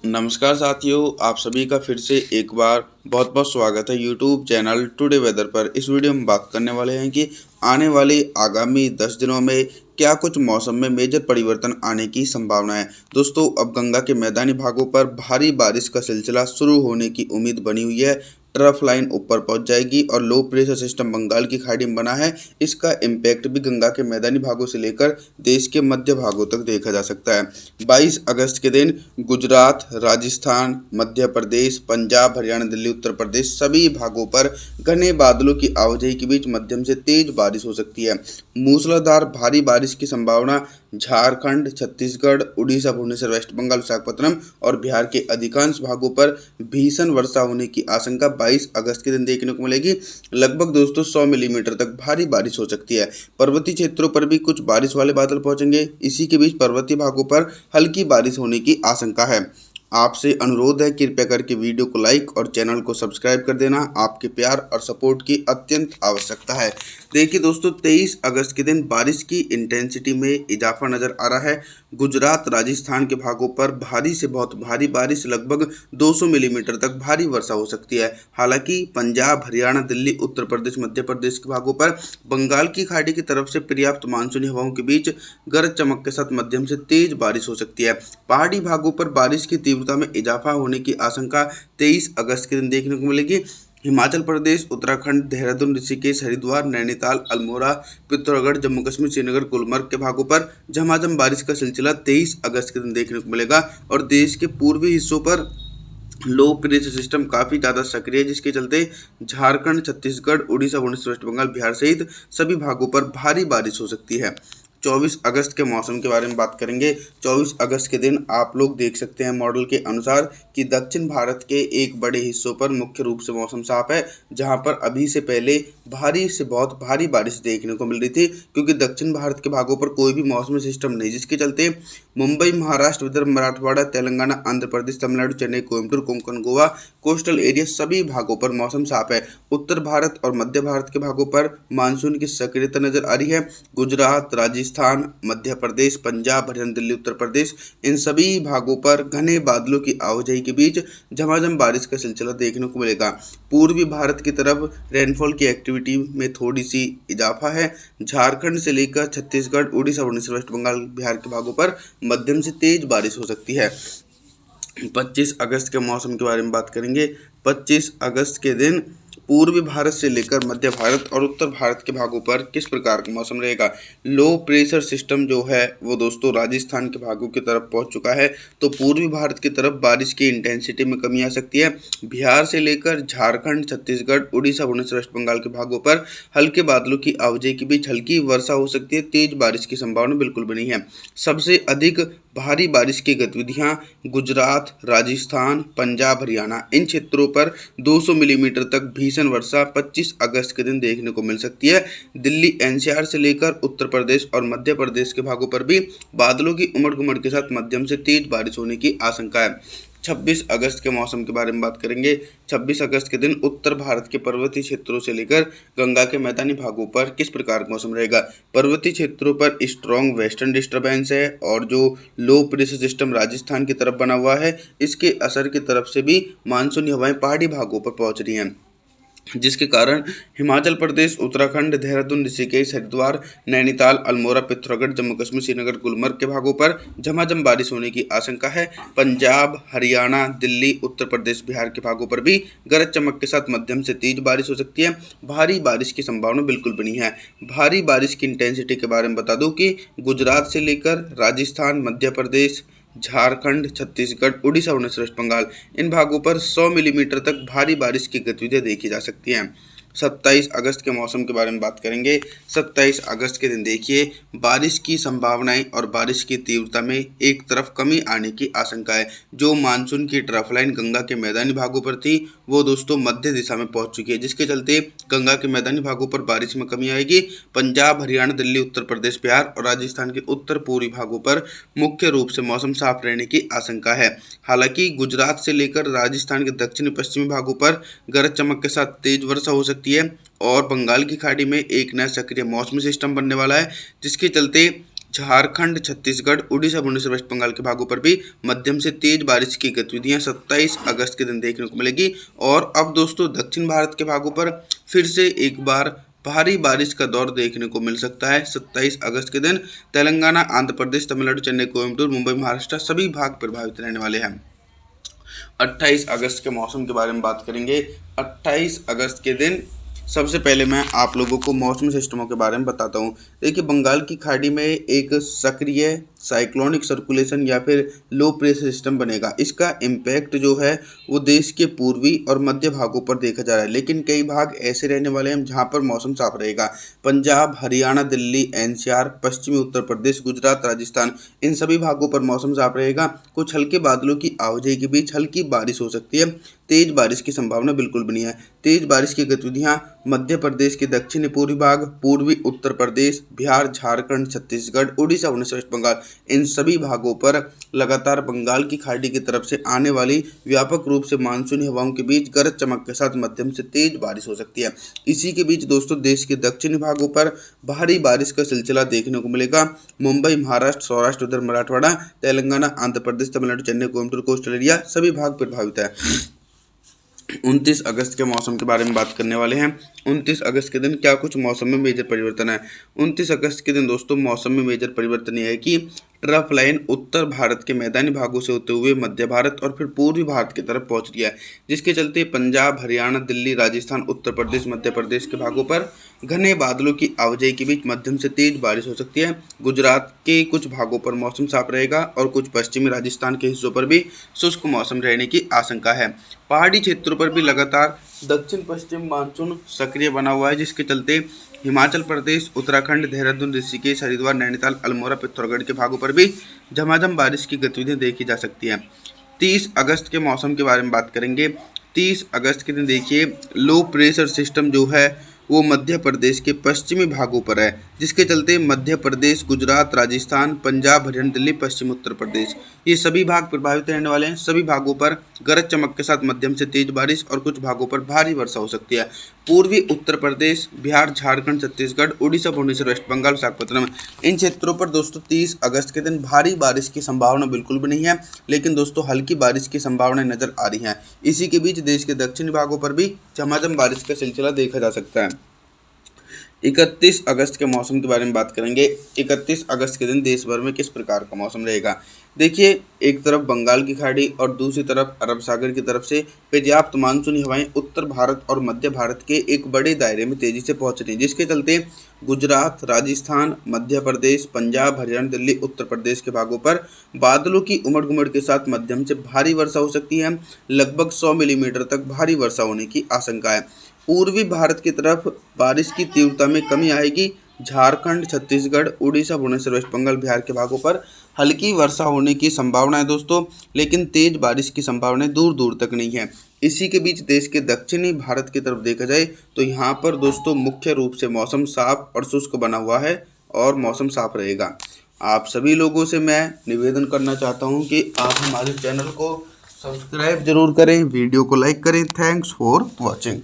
नमस्कार साथियों, आप सभी का फिर से एक बार बहुत बहुत स्वागत है यूट्यूब चैनल टुडे वेदर पर। इस वीडियो में बात करने वाले हैं कि आने वाले आगामी 10 दिनों में क्या कुछ मौसम में मेजर परिवर्तन आने की संभावना है। दोस्तों, अब गंगा के मैदानी भागों पर भारी बारिश का सिलसिला शुरू होने की उम्मीद बनी हुई है। ट्रफ लाइन ऊपर पहुंच जाएगी और लो प्रेशर सिस्टम बंगाल की खाड़ी में बना है। इसका इम्पैक्ट भी गंगा के मैदानी भागों से लेकर देश के मध्य भागों तक देखा जा सकता है। 22 अगस्त के दिन गुजरात, राजस्थान, मध्य प्रदेश, पंजाब, हरियाणा, दिल्ली, उत्तर प्रदेश सभी भागों पर घने बादलों की आवाजाही के बीच मध्यम से तेज बारिश हो सकती है। मूसलाधार भारी बारिश की संभावना झारखंड, छत्तीसगढ़, उड़ीसा, भुवनेश्वर, वेस्ट बंगाल, विशाखापत्तनम और बिहार के अधिकांश भागों पर भीषण वर्षा होने की आशंका 22 अगस्त के दिन देखने को मिलेगी। लगभग दोस्तों 100 मिलीमीटर तक भारी बारिश हो सकती है। पर्वतीय क्षेत्रों पर भी कुछ बारिश वाले बादल पहुंचेंगे। इसी के बीच पर्वतीय भागों पर हल्की बारिश होने की आशंका है। आपसे अनुरोध है, कृपया करके वीडियो को लाइक और चैनल को सब्सक्राइब कर देना। आपके प्यार और सपोर्ट की अत्यंत आवश्यकता है। देखिए दोस्तों, 23 अगस्त के दिन बारिश की इंटेंसिटी में इजाफा नजर आ रहा है। गुजरात, राजस्थान के भागों पर भारी से बहुत भारी बारिश, लगभग 200 मिलीमीटर तक भारी वर्षा हो सकती है। हालांकि पंजाब, हरियाणा, दिल्ली, उत्तर प्रदेश, मध्य प्रदेश के भागों पर बंगाल की खाड़ी की तरफ से पर्याप्त मानसूनी हवाओं के बीच गरज चमक के साथ मध्यम से तेज बारिश हो सकती है। पहाड़ी भागों पर बारिश की तीव्रता में इजाफा होने की आशंका 23 अगस्त के दिन देखने को मिलेगी। हिमाचल प्रदेश, उत्तराखंड, देहरादून, ऋषिकेश, हरिद्वार, नैनीताल, अल्मोड़ा, पिथौरागढ़, जम्मू कश्मीर, श्रीनगर, गुलमर्ग के भागों पर झमाझम बारिश का सिलसिला 23 अगस्त के दिन देखने को मिलेगा। और देश के पूर्वी हिस्सों पर लो प्रेशर सिस्टम काफ़ी ज़्यादा सक्रिय है, जिसके चलते झारखंड, छत्तीसगढ़, उड़ीसा, भुवनेश्वर, वेस्ट बंगाल, बिहार सहित सभी भागों पर भारी बारिश हो सकती है। 24 अगस्त के मौसम के बारे में बात करेंगे। 24 अगस्त के दिन आप लोग देख सकते हैं मॉडल के अनुसार कि दक्षिण भारत के एक बड़े हिस्सों पर मुख्य रूप से मौसम साफ है, जहां पर अभी से पहले भारी से बहुत भारी बारिश देखने को मिल रही थी, क्योंकि दक्षिण भारत के भागों पर कोई भी मौसमी सिस्टम नहीं, जिसके चलते मुंबई, महाराष्ट्र, विदर्भ, मराठवाड़ा, तेलंगाना, आंध्र प्रदेश, तमिलनाडु, चेन्नई, कोयम्बटूर, कोंकण, गोवा, कोस्टल एरिया सभी भागों पर मौसम साफ है। उत्तर भारत और मध्य भारत के भागों पर मानसून की सक्रियता नजर आ रही है। गुजरात, राजस्थान, मध्य प्रदेश, पंजाब, हरियाणा, दिल्ली, उत्तर प्रदेश इन सभी भागों पर घने बादलों की आवाजाही के बीच झमाझम बारिश का सिलसिला देखने को मिलेगा। पूर्वी भारत की तरफ रेनफॉल की एक्टिविटी में थोड़ी सी इजाफा है। झारखंड से लेकर छत्तीसगढ़, उड़ीसा, भुवनेश्वर, वेस्ट बंगाल, बिहार के भागों पर मध्यम से तेज बारिश हो सकती है। 25 अगस्त के मौसम के बारे में बात करेंगे। 25 अगस्त के दिन पूर्वी भारत से लेकर मध्य भारत और उत्तर भारत के भागों पर किस प्रकार का मौसम रहेगा। लो प्रेशर सिस्टम जो है वो दोस्तों राजस्थान के भागों की तरफ पहुंच चुका है, तो पूर्वी भारत की तरफ बारिश की इंटेंसिटी में कमी आ सकती है। बिहार से लेकर झारखंड, छत्तीसगढ़, उड़ीसा, भुवनेश्वर, वेस्ट बंगाल के भागों पर हल्के बादलों की आवाजाही के बीच हल्की वर्षा हो सकती है। तेज बारिश की संभावना बिल्कुल बनी है। सबसे अधिक भारी बारिश की गतिविधियां गुजरात, राजस्थान, पंजाब, हरियाणा इन क्षेत्रों पर 200 मिलीमीटर तक भीषण वर्षा 25 अगस्त के दिन देखने को मिल सकती है। दिल्ली, एनसीआर से लेकर उत्तर प्रदेश और मध्य प्रदेश के भागों पर भी बादलों की उमड़ घुमड़ के साथ मध्यम से तेज बारिश होने की आशंका है। 26 अगस्त के मौसम के बारे में बात करेंगे। 26 अगस्त के दिन उत्तर भारत के पर्वतीय क्षेत्रों से लेकर गंगा के मैदानी भागों पर किस प्रकार का मौसम रहेगा। पर्वतीय क्षेत्रों पर स्ट्रॉन्ग वेस्टर्न डिस्टर्बेंस है और जो लो प्रेशर सिस्टम राजस्थान की तरफ बना हुआ है, इसके असर की तरफ से भी मानसूनी हवाएं पहाड़ी भागों पर पहुंच रही हैं, जिसके कारण हिमाचल प्रदेश, उत्तराखंड, देहरादून, ऋषिकेश, हरिद्वार, नैनीताल, अल्मोड़ा, पिथौरागढ़, जम्मू कश्मीर, श्रीनगर, गुलमर्ग के भागों पर झमाझम बारिश होने की आशंका है। पंजाब, हरियाणा, दिल्ली, उत्तर प्रदेश, बिहार के भागों पर भी गरज चमक के साथ मध्यम से तेज बारिश हो सकती है। भारी बारिश की संभावना बिल्कुल बनी है। भारी बारिश की इंटेंसिटी के बारे में बता दूं कि गुजरात से लेकर राजस्थान, मध्य प्रदेश, झारखंड, छत्तीसगढ़, उड़ीसा, भुवनेश्वर, वेस्ट बंगाल इन भागों पर 100 मिलीमीटर तक भारी बारिश की गतिविधियां देखी जा सकती हैं। 27 अगस्त के मौसम के बारे में बात करेंगे। 27 अगस्त के दिन देखिए बारिश की संभावनाएं और बारिश की तीव्रता में एक तरफ कमी आने की आशंका है। जो मानसून की ट्रफ लाइन गंगा के मैदानी भागों पर थी, वो दोस्तों मध्य दिशा में पहुंच चुकी है, जिसके चलते गंगा के मैदानी भागों पर बारिश में कमी आएगी। पंजाब, हरियाणा, दिल्ली, उत्तर प्रदेश, बिहार और राजस्थान के उत्तर पूर्वी भागों पर मुख्य रूप से मौसम साफ रहने की आशंका है। हालांकि गुजरात से लेकर राजस्थान के दक्षिणी पश्चिमी भागों पर गरज चमक के साथ तेज वर्षा हो सकती है और बंगाल की खाड़ी में एक नया सक्रिय मौसमी सिस्टम बनने वाला है, जिसके चलते झारखंड, छत्तीसगढ़, उड़ीसा, भुवनेश्वर, वेस्ट बंगाल के भागों पर भी मध्यम से तेज बारिश की गतिविधियां 27 अगस्त के दिन देखने को मिलेगी। और अब दोस्तों दक्षिण भारत के भागों पर फिर से एक बार भारी बारिश का दौर देखने को मिल सकता है 27 अगस्त के दिन। तेलंगाना, आंध्र प्रदेश, तमिलनाडु, चेन्नई, कोयम्बटूर, मुंबई, महाराष्ट्र सभी भाग प्रभावित रहने वाले हैं। 28 अगस्त के मौसम के बारे में बात करेंगे। 28 अगस्त के दिन सबसे पहले मैं आप लोगों को मौसमी सिस्टमों के बारे में बताता हूँ। देखिए, बंगाल की खाड़ी में एक सक्रिय साइक्लोनिक सर्कुलेशन या फिर लो प्रेशर सिस्टम बनेगा। इसका इम्पैक्ट जो है वो देश के पूर्वी और मध्य भागों पर देखा जा रहा है, लेकिन कई भाग ऐसे रहने वाले हैं जहाँ पर मौसम साफ रहेगा। पंजाब, हरियाणा, दिल्ली, एनसीआर, पश्चिमी उत्तर प्रदेश, गुजरात, राजस्थान इन सभी भागों पर मौसम साफ रहेगा। कुछ हल्के बादलों की आवाजाही के बीच हल्की बारिश हो सकती है। तेज बारिश की संभावना बिल्कुल बनी है। तेज बारिश की गतिविधियां मध्य प्रदेश के दक्षिणी पूर्वी भाग, पूर्वी उत्तर प्रदेश, बिहार, झारखंड, छत्तीसगढ़, उड़ीसा, भुवनेश्वर, वेस्ट बंगाल इन सभी भागों पर लगातार बंगाल की खाड़ी की तरफ से आने वाली व्यापक रूप से मानसूनी हवाओं के बीच गरज चमक के साथ मध्यम से तेज बारिश हो सकती है। इसी के बीच दोस्तों देश के दक्षिणी भागों पर भारी बारिश का सिलसिला देखने को मिलेगा। मुंबई, महाराष्ट्र, सौराष्ट्र, उधर मराठवाड़ा, तेलंगाना, आंध्र प्रदेश, तमिलनाडु, चेन्नई, कोयम्बटूर, कोस्टल एरिया सभी भाग प्रभावित है। 29 अगस्त के मौसम के बारे में बात करने वाले हैं। 29 अगस्त के दिन क्या कुछ मौसम में मेजर परिवर्तन है। 29 अगस्त के दिन दोस्तों मौसम में मेजर परिवर्तन यह है कि ट्रफ लाइन उत्तर भारत के मैदानी भागों से होते हुए मध्य भारत और फिर पूर्वी भारत की तरफ पहुंच रही है, जिसके चलते पंजाब, हरियाणा, दिल्ली, राजस्थान, उत्तर प्रदेश, मध्य प्रदेश के भागों पर घने बादलों की आवाजाही के बीच मध्यम से तेज बारिश हो सकती है। गुजरात के कुछ भागों पर मौसम साफ रहेगा और कुछ पश्चिमी राजस्थान के हिस्सों पर भी शुष्क मौसम रहने की आशंका है। पहाड़ी क्षेत्रों पर भी लगातार दक्षिण पश्चिम मानसून सक्रिय बना हुआ है, जिसके चलते हिमाचल प्रदेश, उत्तराखंड, देहरादून, ऋषिकेश, हरिद्वार, नैनीताल, अल्मोड़ा, पिथौरागढ़ के भागों पर भी झमाझम बारिश की गतिविधियां देखी जा सकती हैं। 30 अगस्त के मौसम के बारे में बात करेंगे। 30 अगस्त के दिन देखिए लो प्रेशर सिस्टम जो है वो मध्य प्रदेश के पश्चिमी भागों पर है, जिसके चलते मध्य प्रदेश, गुजरात, राजस्थान, पंजाब, हरियाणा, दिल्ली, पश्चिम उत्तर प्रदेश ये सभी भाग प्रभावित रहने वाले हैं। सभी भागों पर गरज चमक के साथ मध्यम से तेज बारिश और कुछ भागों पर भारी वर्षा हो सकती है। पूर्वी उत्तर प्रदेश, बिहार, झारखंड, छत्तीसगढ़, उड़ीसा, भुवनेश्वर, वेस्ट बंगाल, विशाखापत्तनम इन क्षेत्रों पर दोस्तों 30 अगस्त के दिन भारी बारिश की संभावना बिल्कुल भी नहीं है, लेकिन दोस्तों हल्की बारिश की संभावना नजर आ रही है। इसी के बीच देश के दक्षिणी भागों पर भी झमाझम बारिश का सिलसिला देखा जा सकता है। 31 अगस्त के मौसम के बारे में बात करेंगे। 31 अगस्त के दिन देश भर में किस प्रकार का मौसम रहेगा। देखिए, एक तरफ बंगाल की खाड़ी और दूसरी तरफ अरब सागर की तरफ से पर्याप्त मानसूनी हवाएं उत्तर भारत और मध्य भारत के एक बड़े दायरे में तेजी से पहुंच रही हैं, जिसके चलते गुजरात, राजस्थान, मध्य प्रदेश, पंजाब, हरियाणा, दिल्ली, उत्तर प्रदेश के भागों पर बादलों की उमड़ घुमड़ के साथ मध्यम से भारी वर्षा हो सकती है। लगभग 100 मिलीमीटर तक भारी वर्षा होने की आशंका है। पूर्वी भारत की तरफ बारिश की तीव्रता में कमी आएगी। झारखंड, छत्तीसगढ़, उड़ीसा, भुवनेश्वर, वेस्ट बंगाल, बिहार के भागों पर हल्की वर्षा होने की संभावना है दोस्तों, लेकिन तेज बारिश की संभावना दूर दूर तक नहीं है। इसी के बीच देश के दक्षिणी भारत की तरफ देखा जाए तो यहाँ पर दोस्तों मुख्य रूप से मौसम साफ और शुष्क बना हुआ है और मौसम साफ रहेगा। आप सभी लोगों से मैं निवेदन करना चाहता हूँ कि आप हमारे चैनल को सब्सक्राइब जरूर करें, वीडियो को लाइक करें। Thanks for watching.